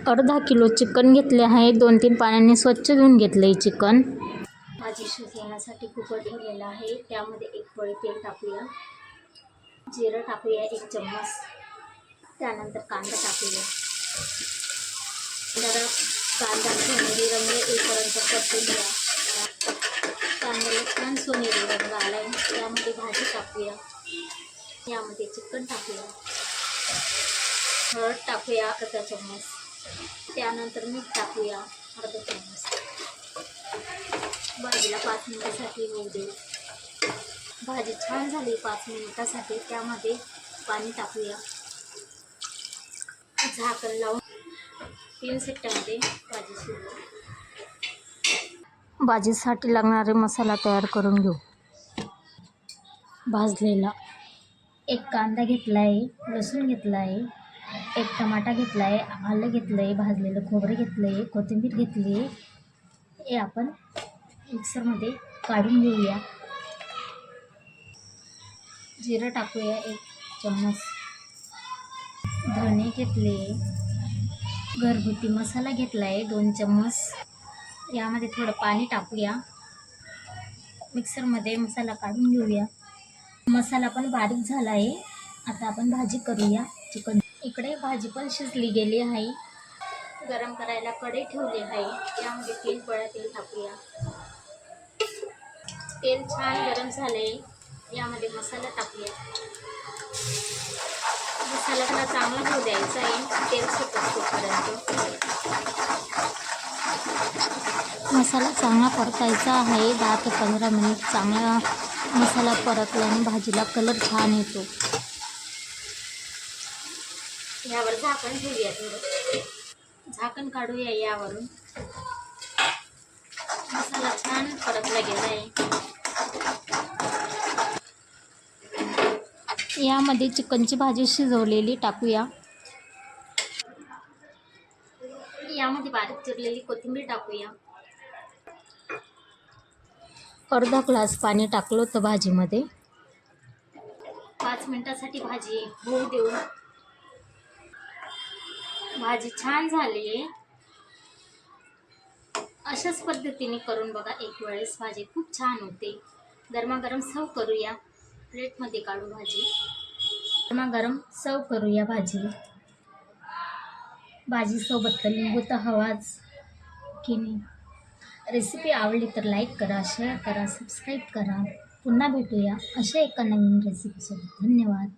अर्धा kilo chicken घेतले आहे. 2-3 पाण्याने स्वच्छ धुवून घेतले चिकन. भाजी शिजवण्यासाठी कुकर ठेवलेला आहे. त्यामध्ये 1 पळी तेल टाकूया. जिरं टाकूया 1 चम्मच. त्यानंतर कांदा टाकूया. जरा कांदा सोनेरी रंग येईपर्यंत परतून घ्या. कांद्याला छान सोनेरी रंग आला आहे. त्यामध्ये भाजी टाकूया. यामध्ये चिकन टाकूया. हळद टाकूया अर्धा चम्मच. त्यानंतर मीठ टाकूया अर्धा चम्मच. भाजीला 5 मिनिटासाठी होऊ दे. भाजी छान झाली 5 मिनिटासाठी. त्यामध्ये पाणी टाकूया. झाकण लावून 3 शिट्ट्यांमध्ये भाजी शिजवू. भाजीसाठी लागणारे मसाला तयार करून घेऊ. भाजलेला 1 कांदा घेतला आहे, लसूण घेतला आहे, 1 टमाटा घेतला आहे, आलं घेतलं आहे, भाजलेलं खोबरं घेतलं आहे, कोथिंबीर घेतली आहे. हे आपण मिक्सरमध्ये काढून घेऊया. जिरं टाकूया 1 चम्मच. धणे घेतले. घरगुती मसाला घेतला आहे 2 चम्मच. यामध्ये थोडं पाणी टाकूया. मिक्सरमध्ये मसाला काढून घेऊया. मसाला पण बारीक झाला आहे. आता आपण भाजी करूया चिकन. इकडे भाजी पण शिजली गेली आहे. गरम करायला कढई ठेवली आहे. यामध्ये 3 पळ्या तेल टाकूया. तेल छान गरम झाले. यामध्ये मसाला टाकूया. मसाला चांगला होऊ द्यायचा आहे तेल सुटेपर्यंत. मसाला चांगला परतायचा आहे. 10 ते 15 मिनिट चांगला मसाला परतल्याने भाजीला कलर छान येतो. यावर झाकण ठेवूया. थोडं झाकण काढूया. यावरून मसाला छान परतला गेला आहे. यामध्ये चिकनची भाजी शिजवलेली टाकूया. यामध्ये बारीक चिरलेली कोथिंबीर टाकूया. अर्धा ग्लास पाणी टाकलं होतं भाजीमध्ये. 5 मिनिटासाठी भाजी होऊ देऊ. भाजी छान झाली आहे. अशाच पद्धतीने करून बघा एक वेळेस. भाजी खूप छान होते. गरमागरम सर्व करूया. प्लेटमध्ये काढू भाजी. गरमागरम सर्व करूया भाजी. भाजीसोबत तर लिंबू तर हवाच की नाही. रेसिपी आवडली तर लाईक करा, शेअर करा, सबस्क्राईब करा. पुन्हा भेटूया अशा एका नवीन रेसिपीसोबत. धन्यवाद.